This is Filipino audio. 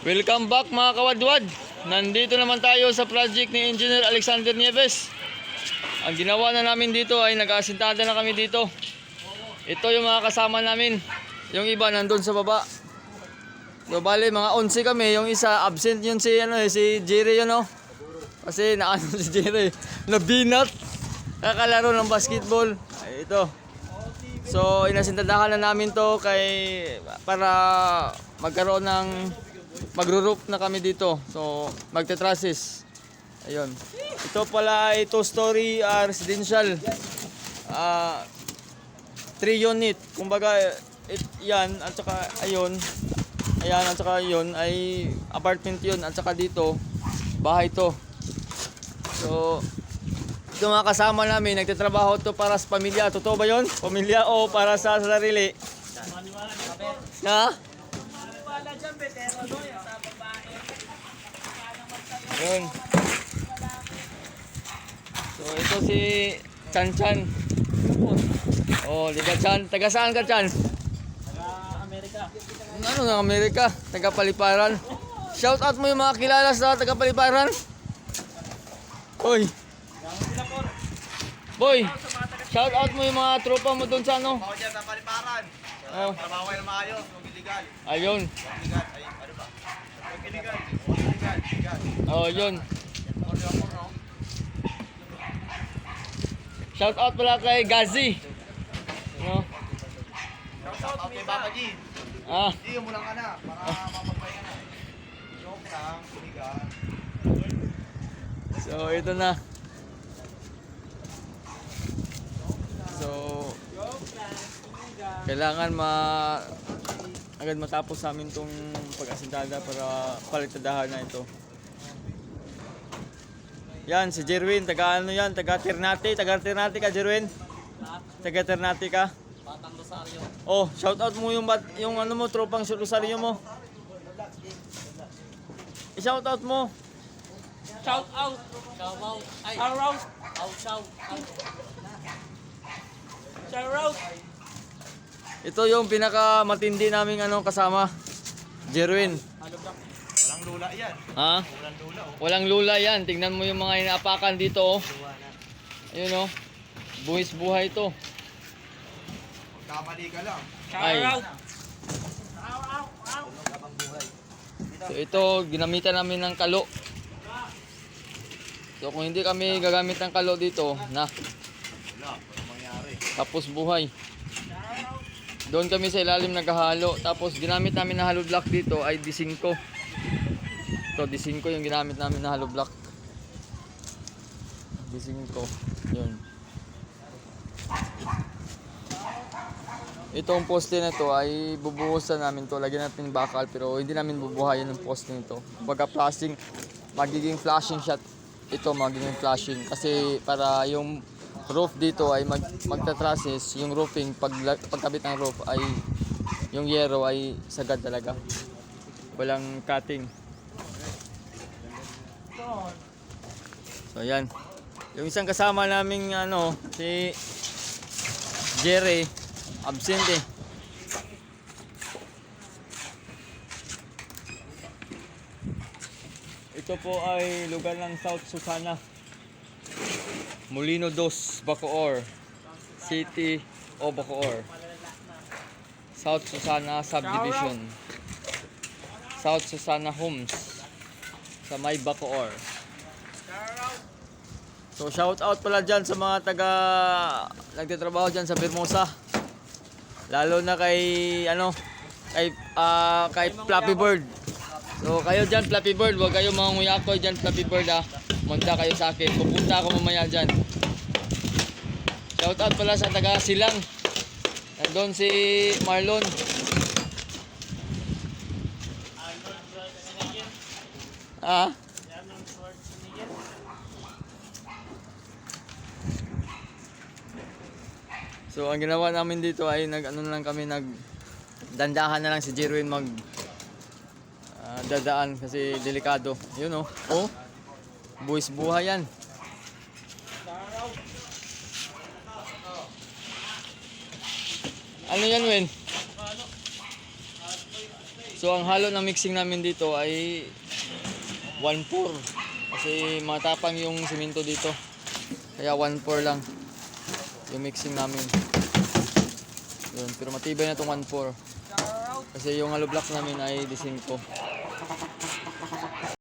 Welcome back mga kawadwad. Nandito naman tayo sa project ni Engineer Alexander Nieves. Ang ginawa na namin dito ay nag-aasintada na kami dito. Ito yung mga kasama namin. Yung iba nandun sa baba. So bali mga 11 kami. Yung isa absent yun si Jerry yun oh. Kasi naano si Jerry. Nabinat. Kakalaro ng basketball. Ay, ito. So inasintadahan na namin to para magkaroon ng magro-roof na kami dito. So magte-trusses. Ayun. Ito pala ay 2-story residential. 3 unit. Kumbaga yan at saka ayun. Ayan at saka yun ay apartment yun at saka dito bahay to. So ito mga kasama namin nagtatrabaho to para sa pamilya. Totoo ba yun? Pamilya o para sa sarili? Ha? Yun. So ito si Chan Chan. Oh, di ba Chan? Taga saan ka Chan? Taga Amerika. Ano ng Amerika? Taga Paliparan. Shout out mo yung mga kilala sa taga Paliparan. Hoy. Boy, shout out mo yung mga tropa mo doon sa ano? Ako dyan sa Paliparan. Oh. Trabaho kayo na maayos, huwag illegal. Ayun. Illegal, ay ano ba? Huwag illegal. Huwag illegal, illegal. Oh, yun. Shout out pala kay Gazi. No? Shout out kay Papa G. Ah, Hindi, umulang ka na. Para mapagpahinga na. Joke lang, illegal. so ito na. So kailangan agad matapos sa amin tong pag-asintada para palitadahan na ito. Yan si Jerwin, taga ano yan, taga Ternate ka Jerwin? Taga Ternate ka? Batang Rosario. Oh, shout out mo yung ano mo, tropang Rosario mo. I-shout out mo. Shout out. Shout out. Ay. Shout out. Shout out. Shout out. Ito yung pinaka matindi naming kasama. Jerwin. Walang lula yan. Ha? Walang lula oh. Walang lula yan. Tingnan mo yung mga inaapakan dito oh. Ayun oh. Buhis buhay to. Kamali ka lang. Ay. Shout out. Habang buhay. So ito ginamitan namin ng kalo. So kung hindi kami gagamit ng kalo dito, na Wala, walang mangyari. tapos buhay. Doon kami sa ilalim naghahalo. Tapos ginamit namin na hollow block dito ay D5. Ito D5 yung ginamit namin na hollow block. D5. Yun. Itong poste na to ay bubuhusan namin to. Lagyan natin bakal pero hindi namin bubuhayin yung poste nito. Baga flashing, magiging flashing shot. Ito magiging flashing kasi para yung roof dito ay magta-trusses, yung roofing pagkabit ng roof ay yung yero ay sagad talaga. Walang cutting. So yan. Yung isang kasama naming si Jerry absent eh. Ito po ay lugar ng South Susana. Molino 2, Bacoor. City o Bacoor. South Susana Subdivision. South Susana Homes. Sa may Bacoor. So shout out pala dyan sa mga nagtatrabaho dyan sa Bermosa. Lalo na kay kay Flappy Bird. So kayo dyan Flappy Bird, huwag kayo mangunguyakoy dyan Flappy Bird ha. Munta kayo sa akin, pupunta ako mamaya dyan. Shout out pala sa taga Silang. Nandun si Marlon. Ah? So ang ginawa namin dito ay dandahan na lang si Jerwin dadaan kasi delikado. Yun oh. Oh. Buwis buhay yan. Ano yan, Wen? So So ang halo ng mixing namin dito ay 1-4. Kasi matapang yung simento dito. Kaya 1-4 lang yung mixing namin. Yun, pero matibay na itong 1-4. Kasi yung hollow block namin ay D5.